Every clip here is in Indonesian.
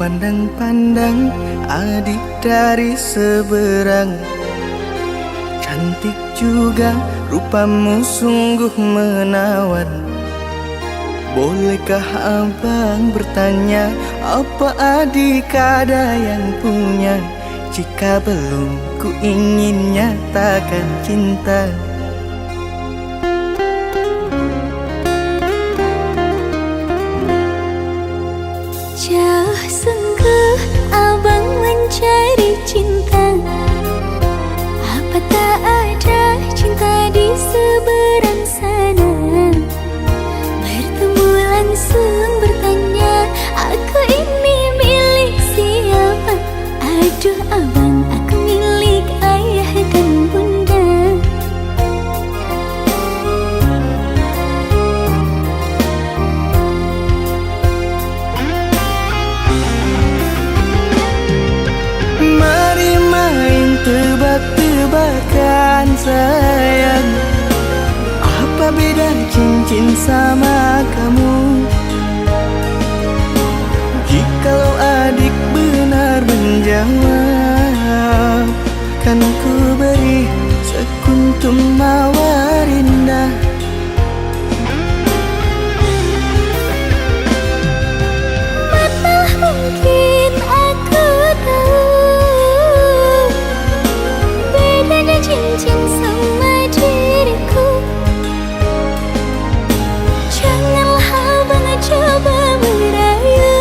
pandang-pandang adik dari seberang. Cantik juga rupamu sungguh menawan. Bolehkah abang bertanya, apa adik ada yang punya? Jika belum, ku ingin nyatakan cinta. Jauh sungguh abang mencari cinta. Apa tak ada cinta di seberang sana? Bertemu langsung bertanya, aku ini milik siapa? Aduh abang, aku milik ayah dan bunda. Mari main tebak-tebakan sayang, apa beda cincin sama kamu? Jikalau adik benar menjawab, kan ku beri sekuntum mawar indah. Mana mungkin aku tahu bedanya cincin sama diriku. Janganlah abang coba merayu,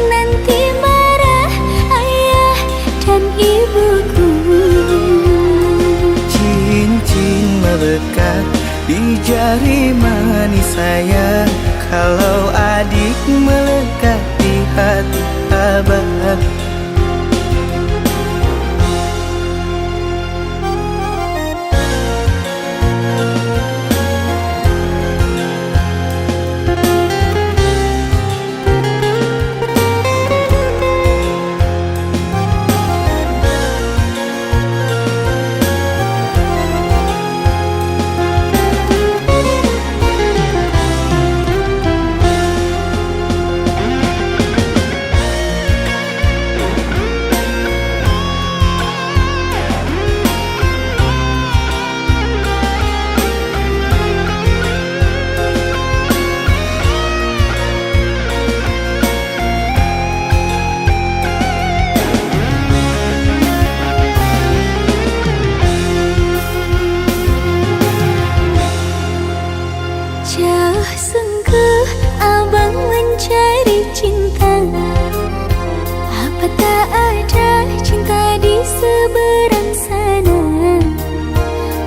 nanti marah ayah dan ibuku. Cincin melekat di jari manis sayang, kalau adik melekat di hati abang. Jauh sungguh abang mencari cinta. Apa tak ada cinta di seberang sana?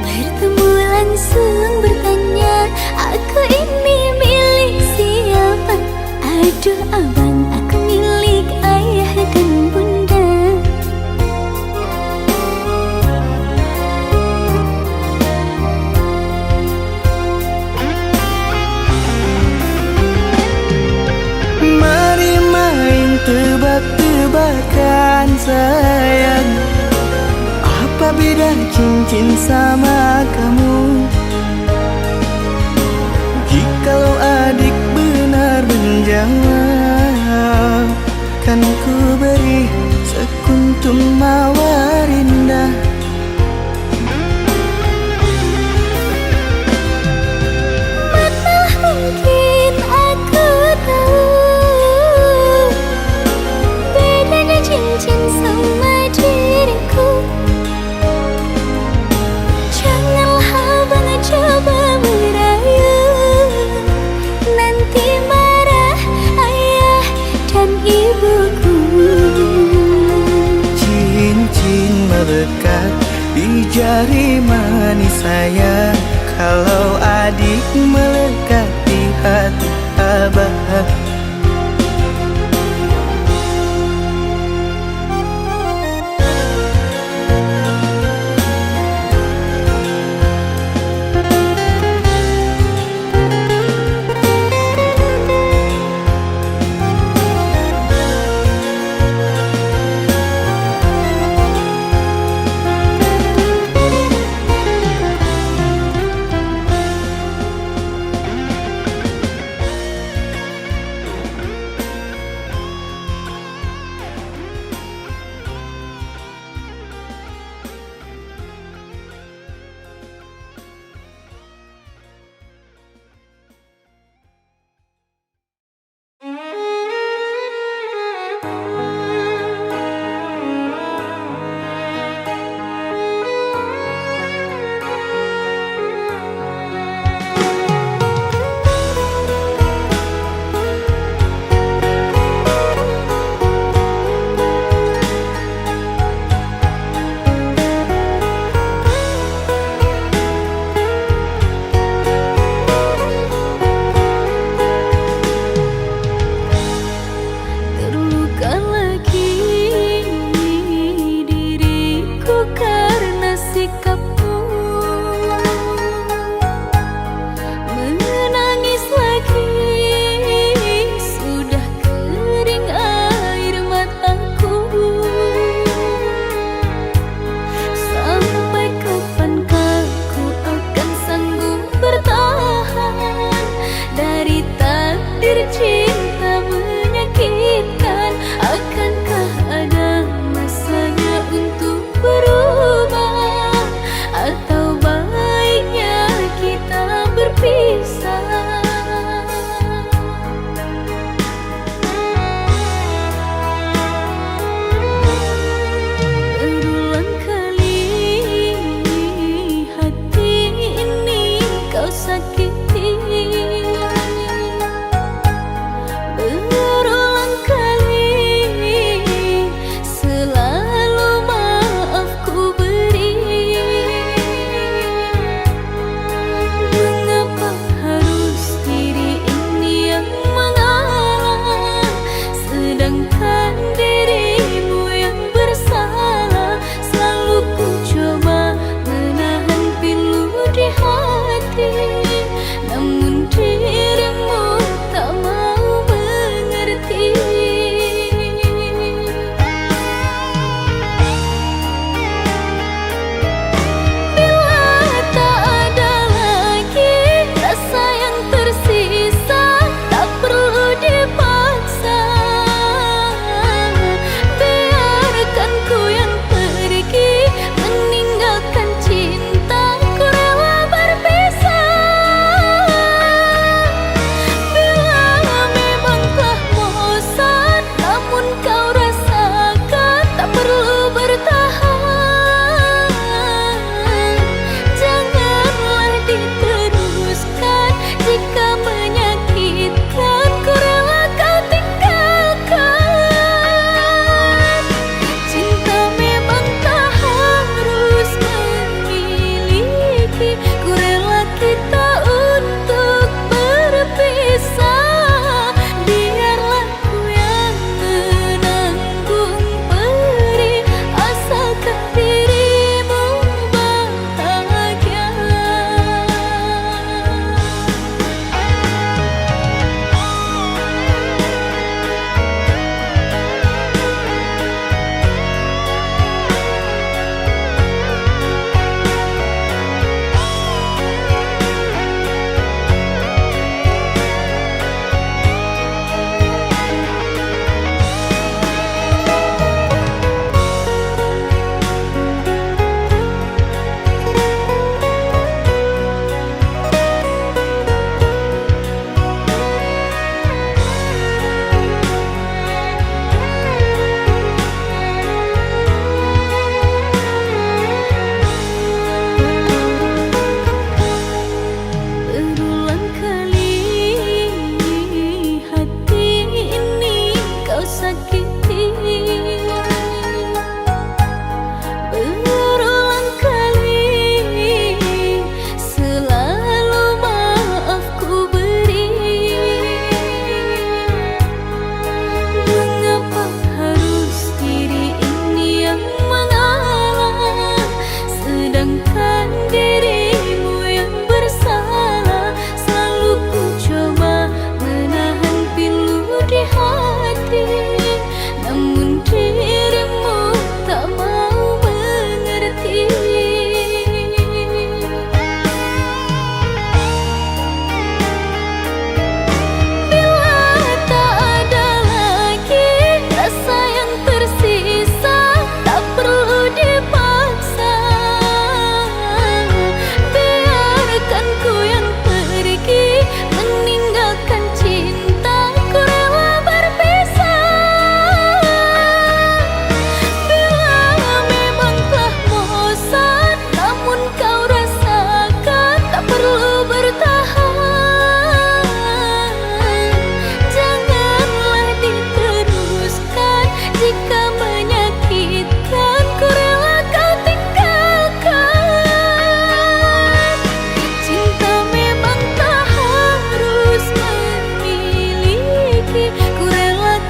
Bertemu langsung bertanya, aku ini milik siapa? Aduh abang, aku milik ayah dan bunda. Mari main tebak-tebakan sayang, apa beda cincin sama kamu? Jikalau adik benar menjawab, kan ku beri sekuntum mawar indah. Mana mungkin aku tahu bedanya cincin sama diriku. Janganlah abang coba merayu, nanti marah ayah dan ibuku. Cincin melekat di jari manis sayang, kalau adik melekat di hati abang.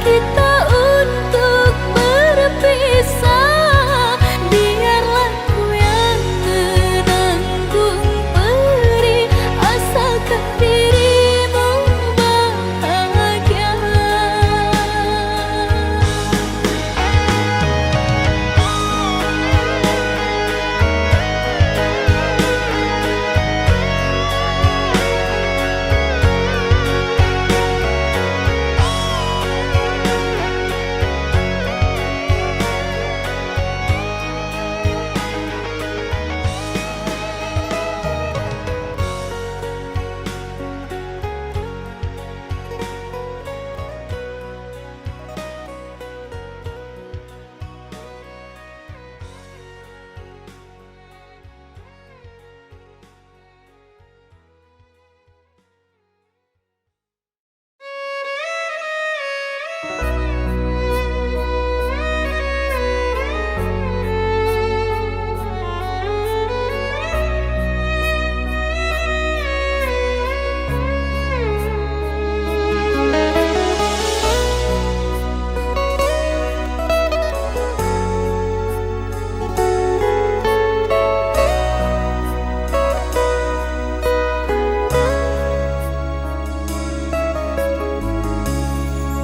kita untuk berpisah. Biarlah ku yang menanggung perih, asalkan dirimu bahagia.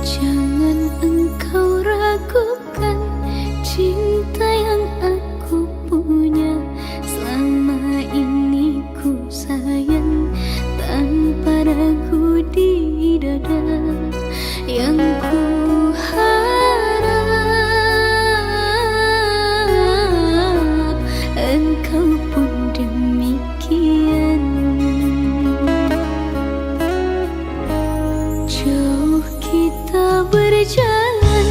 Jangan engkau ragukan cinta yang aku punya. Selama ini ku sayang tanpa ragu di dada. Yang ku harap engkau pun demikian. Jauh kita berjalan,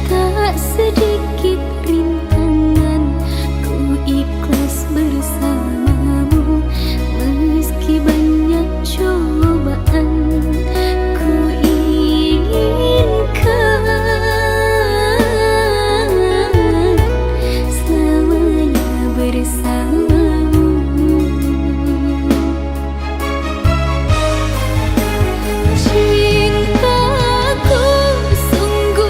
tak sedikit rintangan. Ku ikhlas bersamamu, meski banyak cobaan. Ku inginkan selamanya bersamamu. Cintaku sungguh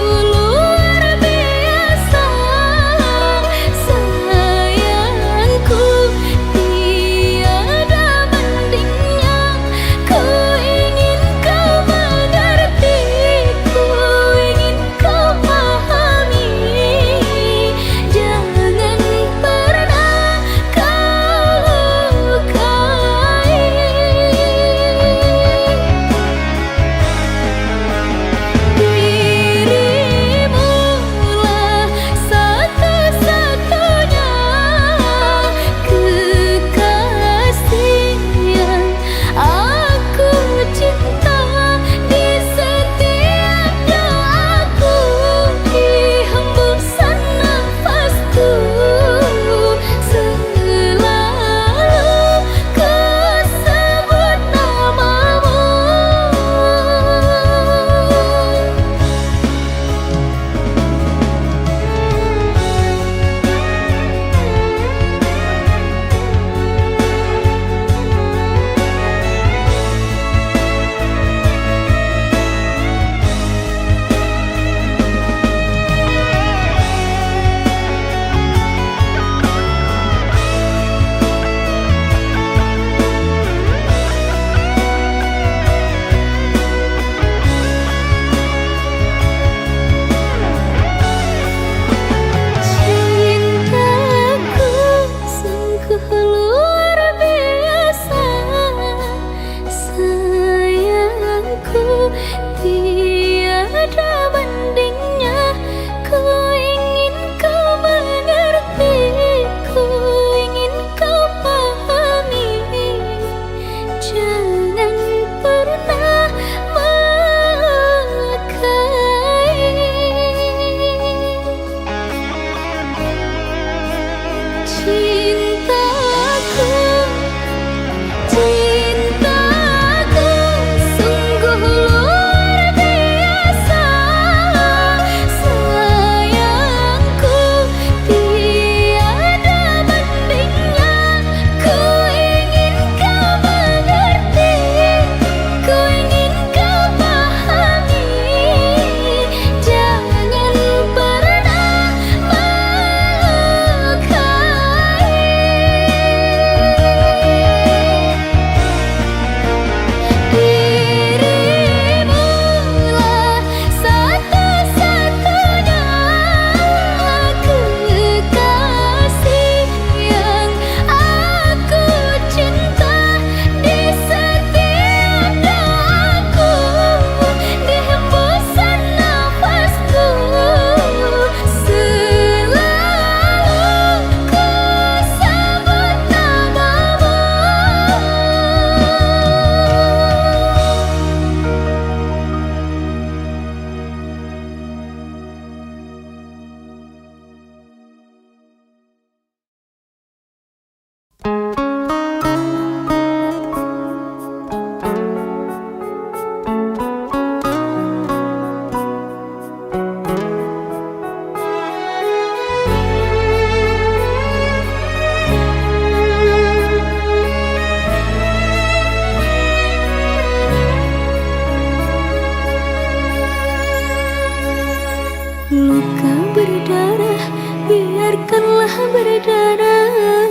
berdarah, biarkanlah berdarah.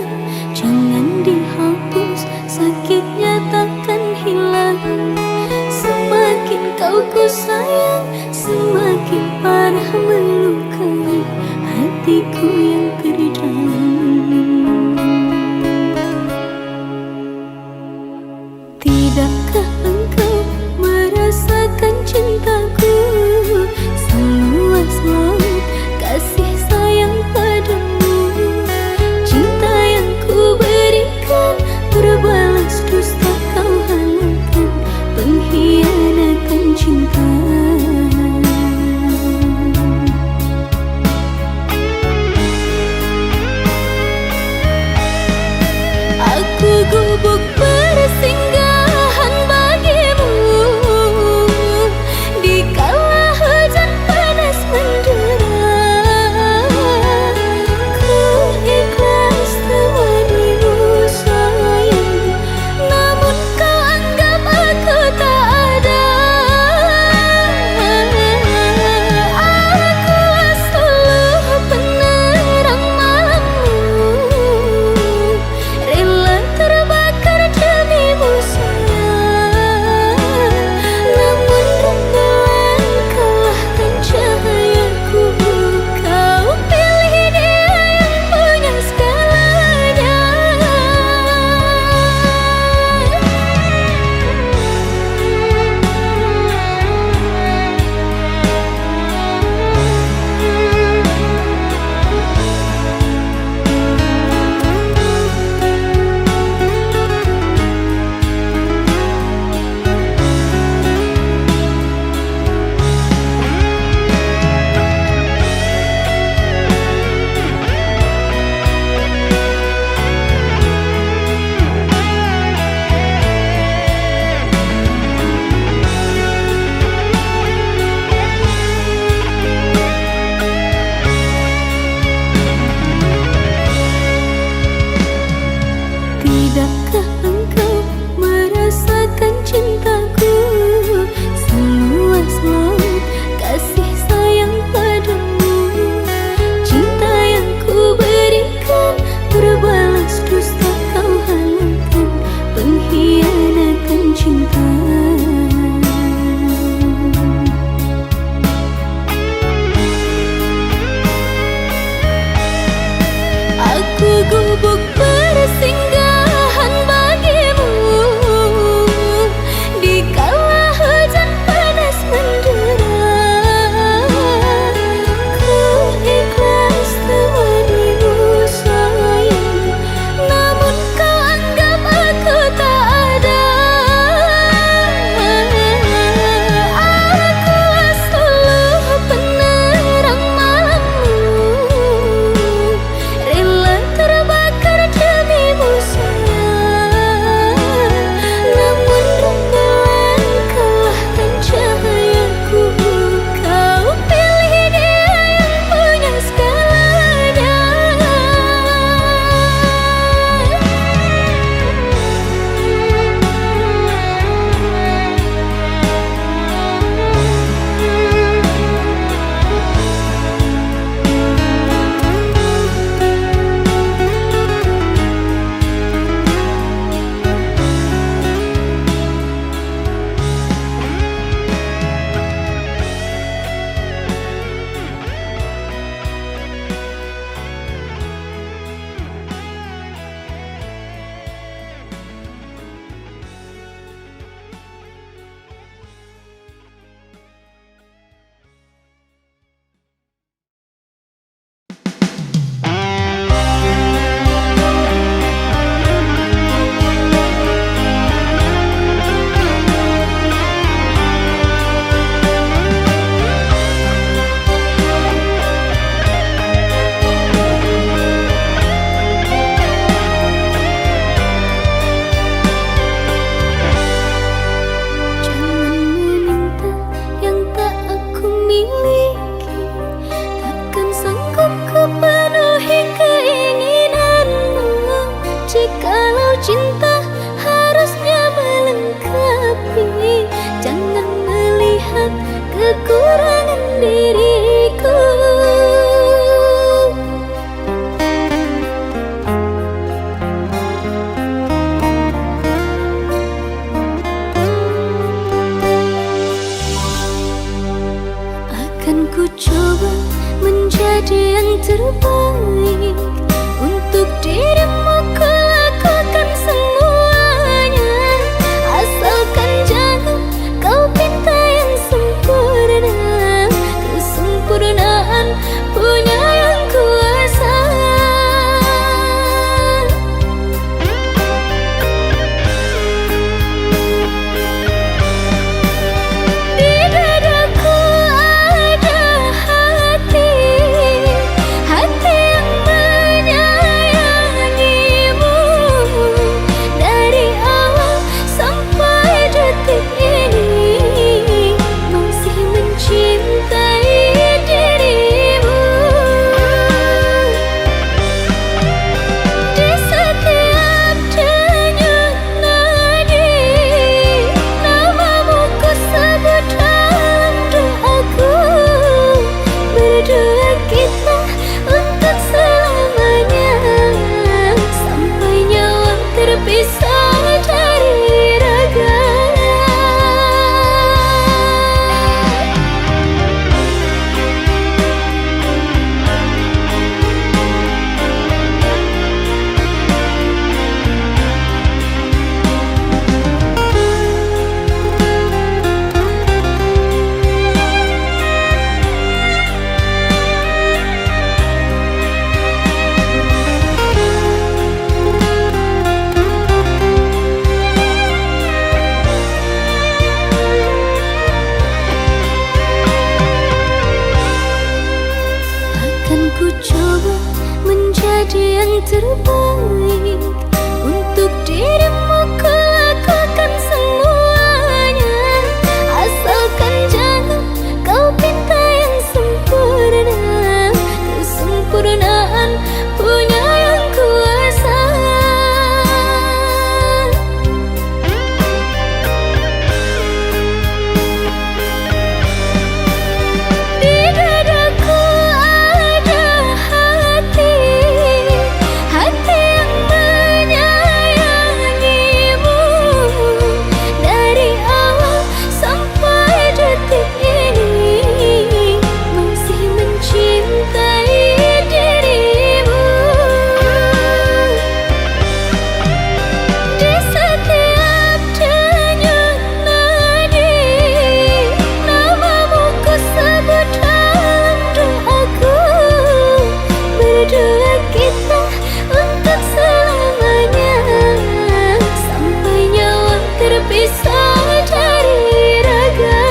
Jangan dihapus, sakitnya takkan hilang. Semakin kau ku sayang, semakin parah melukai hatiku yang terdalam. Tidakkah engkau merasakan cintaku seluas laut, kasih sayang padamu? Cinta yang ku berikan berbalas dusta kau halangkan, pengkhianatan cinta. Akan ku coba menjadi yang terbaik untuk dirimu, ku lakukan semuanya. Asalkan jangan kau pinta yang sempurna, kesempurnaan punya yang kuasa. Di dadaku ada hati, hati yang menyayangimu. Dari awal sampai detik ini masih mencintai dirimu. Di setiap denyut nadi namamu ku sebut dalam doaku. Berdua kita untuk selamanya, sampai nyawa terpisah dari raga. Akan ku coba menjadi yang terbaik untuk dirimu, ku lakukan semuanya. Asalkan jangan kau pinta yang sempurna, kesempurnaan punya yang kuasa. Di dadaku ada hati, hati yang menyayangimu. Dari awal sampai detik ini masih mencintai dirimu. Di setiap denyut nadi namamu ku sebut dalam doaku. Berdua kita untuk selamanya, sampai nyawa terpisah dari raga.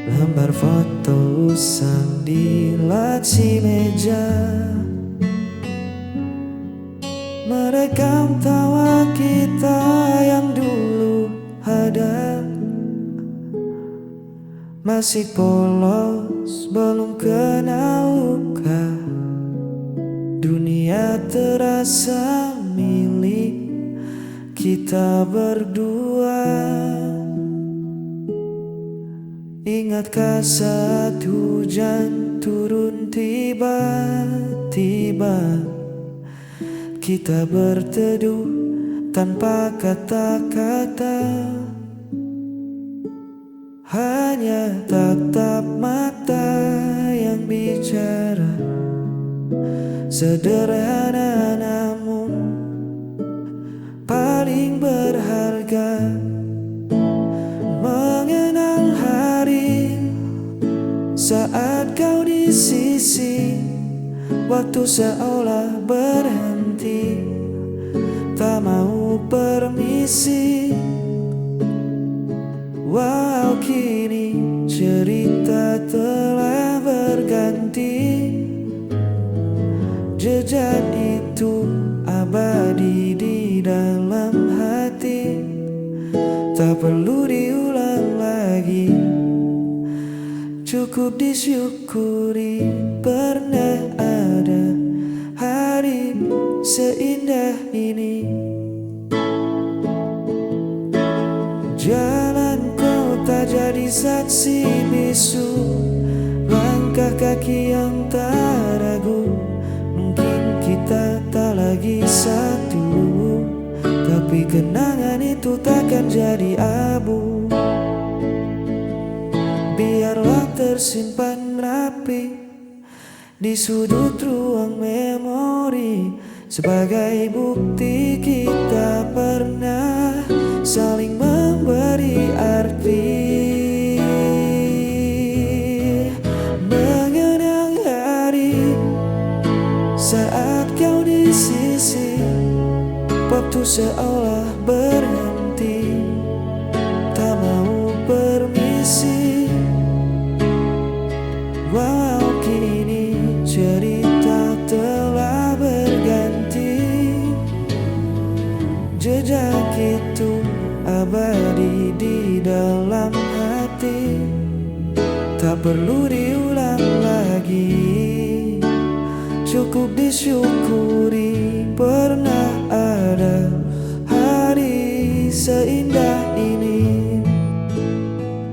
Lembar foto usang di laci meja, merekam tawa kita yang dulu ada. Masih polos, belum kena luka. Dunia terasa milik kita berdua. Ingatkah saat hujan turun tiba-tiba, kita berteduh tanpa kata-kata. Hanya tatap mata yang bicara, sederhana namun paling berharga. Mengenang hari saat kau di sisi, waktu seolah berhenti, tak mau permisi. kini cerita telah berganti. Jejak itu abadi di dalam hati, tak perlu diulang lagi. Cukup disyukuri pernah ada hari seindah ini. Jalan kota jadi saksi bisu, langkah kaki yang tak ragu. Mungkin kita tak lagi satu, tapi kenangan itu takkan jadi abu. Biarlah tersimpan rapi di sudut ruang memori, sebagai bukti kita pernah saling memberi arti. Mengenang hari saat kau di sisi, waktu seolah berhenti, tak mau permisi. Walau kini cerita telah berganti, jejak itu abadi di dalam hati, tak perlu diulang lagi. Cukup disyukuri pernah ada hari seindah ini.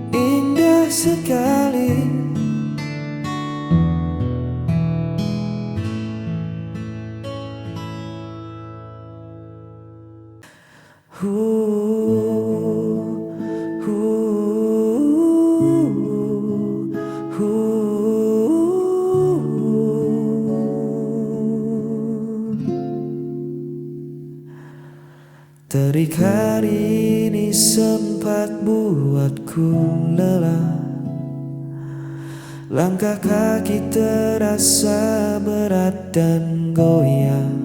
Indah sekali. Terik hari ini sempat buatku lelah, langkah kaki terasa berat dan goyang.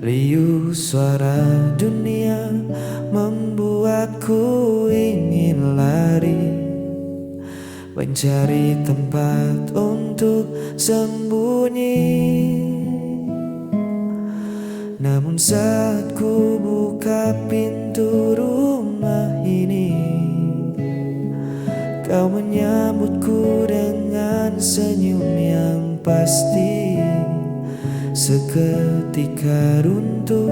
Riuh suara dunia membuatku ingin lari, mencari tempat untuk sembunyi. Namun saat ku buka pintu rumah ini, kau menyambutku dengan senyum yang pasti. Seketika runtuh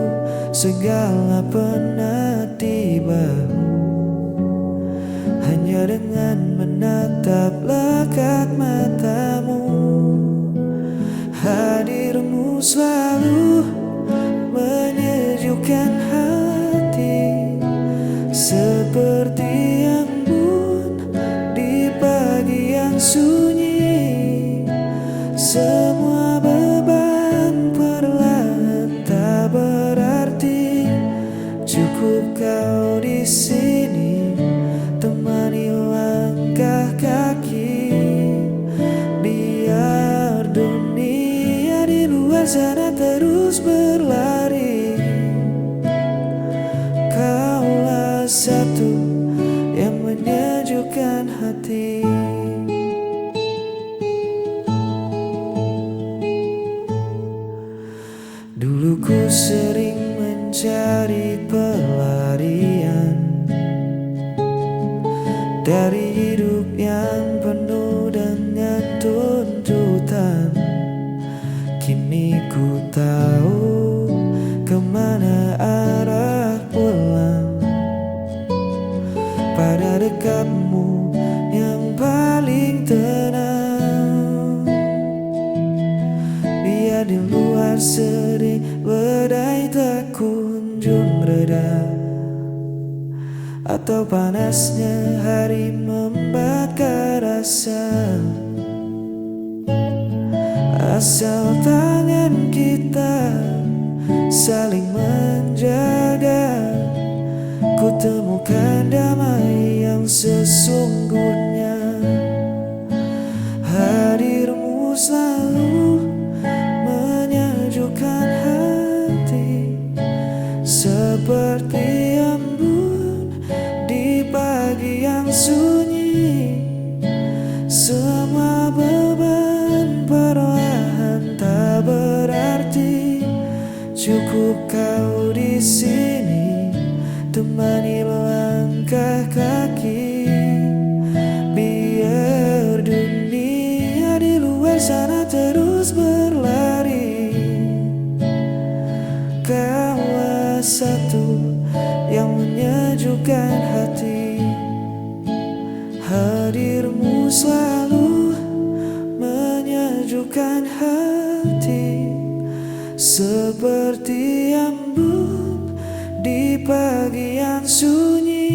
segala penatibamu, hanya dengan menatap lekat matamu. Hadirmu selalu menyejukkan hati, seperti embun di pagi yang sunyi. Semua beban perlahan tak berarti, cukup kau di sini temani langkah kaki. Biar dunia di luar sana terus berlari, kaulah satu yang menyejukkan hati. Dulu ku sering mencari pelarian dari hidup yang penuh dengan tuntutan. Kini ku tahu kemana arah pulang, pada dekatmu yang paling tenang. Biar di luar sedih badai tak kunjung reda, atau panasnya hari membakar rasa. Asal tangan kita saling menjaga, ku temukan damai yang sesungguhnya. Hadirmu selalu menyejukkan hati, seperti embun di pagi yang sunyi. Semua beban perlahan tak berarti. Cukup kau di sini, temani melangkah kaki. Biar dunia di luar sana terus berlari. Kaulah satu yang menyejukkan hati. Hadirmu selalu menyejukkan hati. Seperti embun di pagi yang sunyi.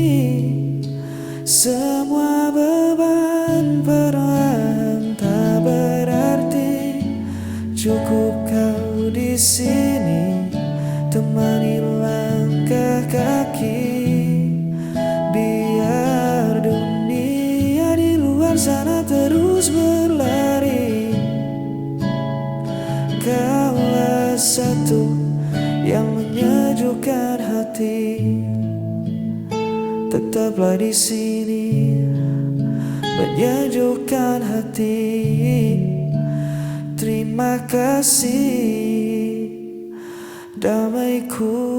Semua beban perlahan tak berarti. Cukup kau di sini, temani langkah kaki. Biar dunia di luar sana terus berlari. Kaulah satu yang menyejukkan hati. Tetaplah di sini, menyejukkan hati. Terima kasih, damaiku.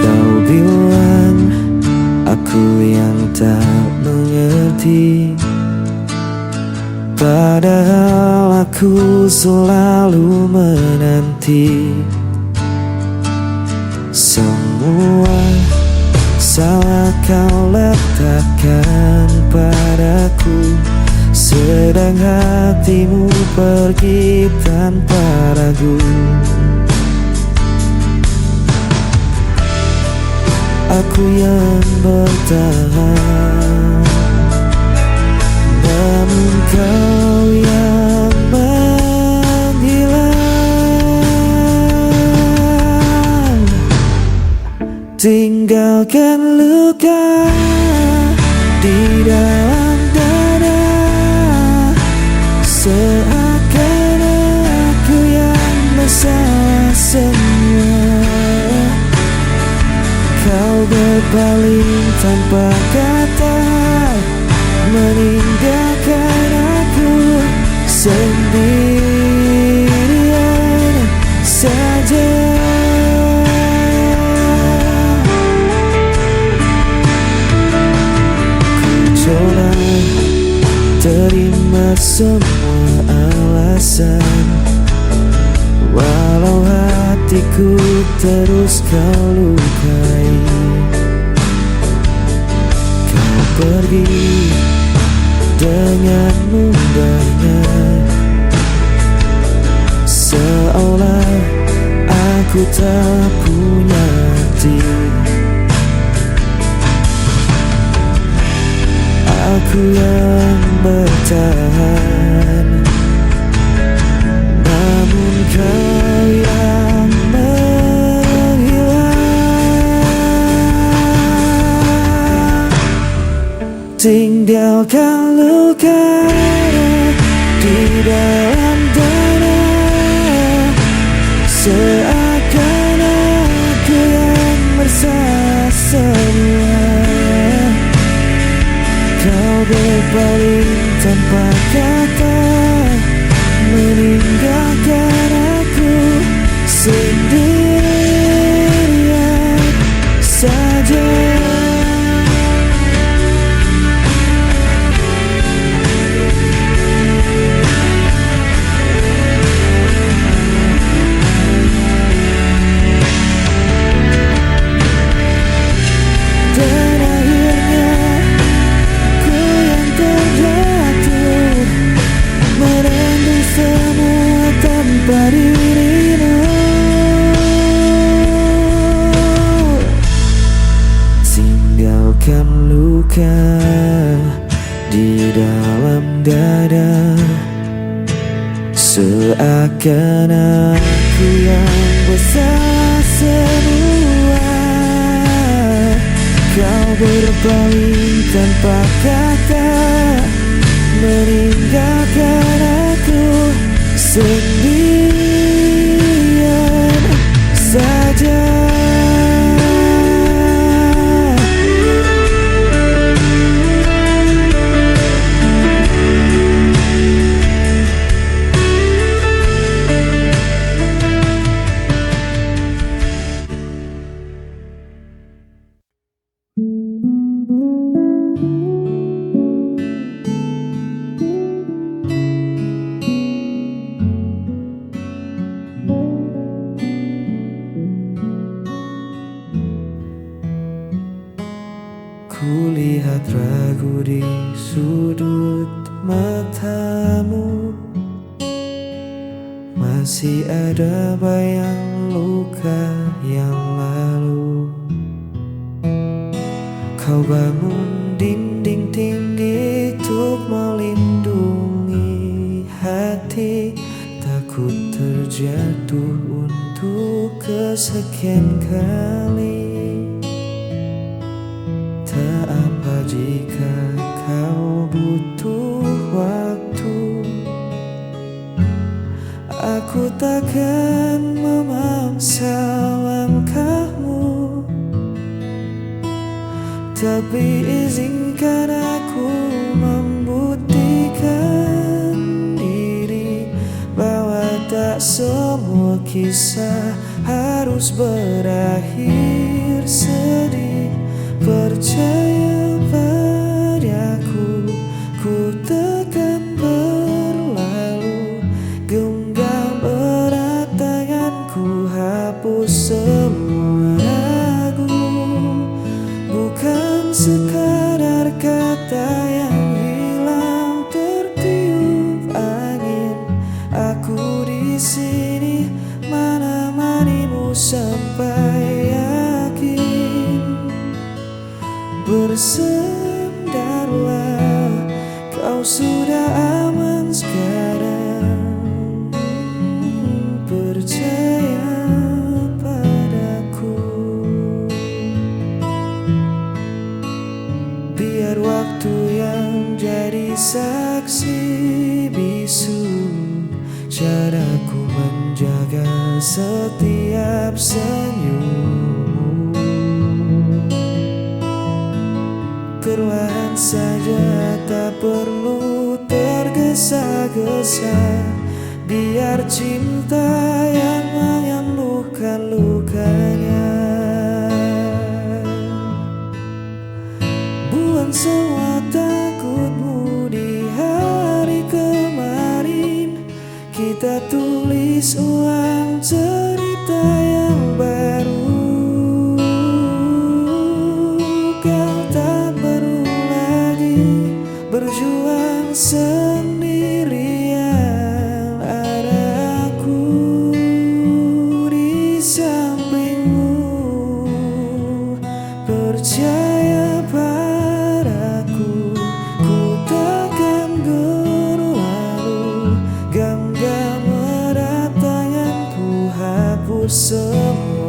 Kau bilang aku yang tak mengerti, padahal aku selalu menanti. Semua salah kau letakkan padaku, sedang hatimu pergi tanpa ragu. Aku yang bertahan, namun kau yang menghilang. Tinggalkan luka di dalam dada, seakan aku yang bersalah semua. Kau berpaling tanpa kata, meninggalkan aku sendirian saja. Ku coba terima semua alasan, walau hatiku terus kau lukai. Kau pergi dengan mudahnya, seolah aku tak punya arti. Aku yang bertahan, namun kau yang menghilang. Tinggalkan luka di dalam dada, seakan aku yang bersalah semua. Kau berpaling tanpa kata, meninggalkan aku sendirian saja. Dan akhirnya ku yang terjatuh, menanggung semua tanpa dirimu. Tinggalkan luka di dalam dada, seakan aku yang bersalah semua. berpaling tanpa kata, meninggalkan aku sendirian saja. Kulihat ragu di sudut matamu, masih ada bayang luka yang lalu. Kau bangun dinding tinggi untuk melindungi hati, takut terjatuh untuk kesekian kali. Tak apa jika kau butuh waktu, aku takkan memaksa langkahmu, tapi izinkan aku membuktikan diri bahwa tak semua kisah harus berakhir sedih. Percaya padaku, ku takkan berlalu. Genggam erat tanganku, hapus semua ragu. Bukan sekadar kata yang hilang tertiup angin. Aku di sini menemanimu sampai yakin. Bersandarlah, kau sudah aman sekarang. Percaya padaku. Biar waktu yang jadi saksi bisu caraku menjaga setiap senyum. Perlahan saja, tak perlu tergesa-gesa. Biar cinta yang menyembuhkan lukanya. Buang semua takutmu di hari kemarin. Kita tulis ulang cerita yang baru. Berjuang sendirian, ada aku di sampingmu. Percaya padaku, ku takkan berlalu. Genggam erat tanganku, hapus semua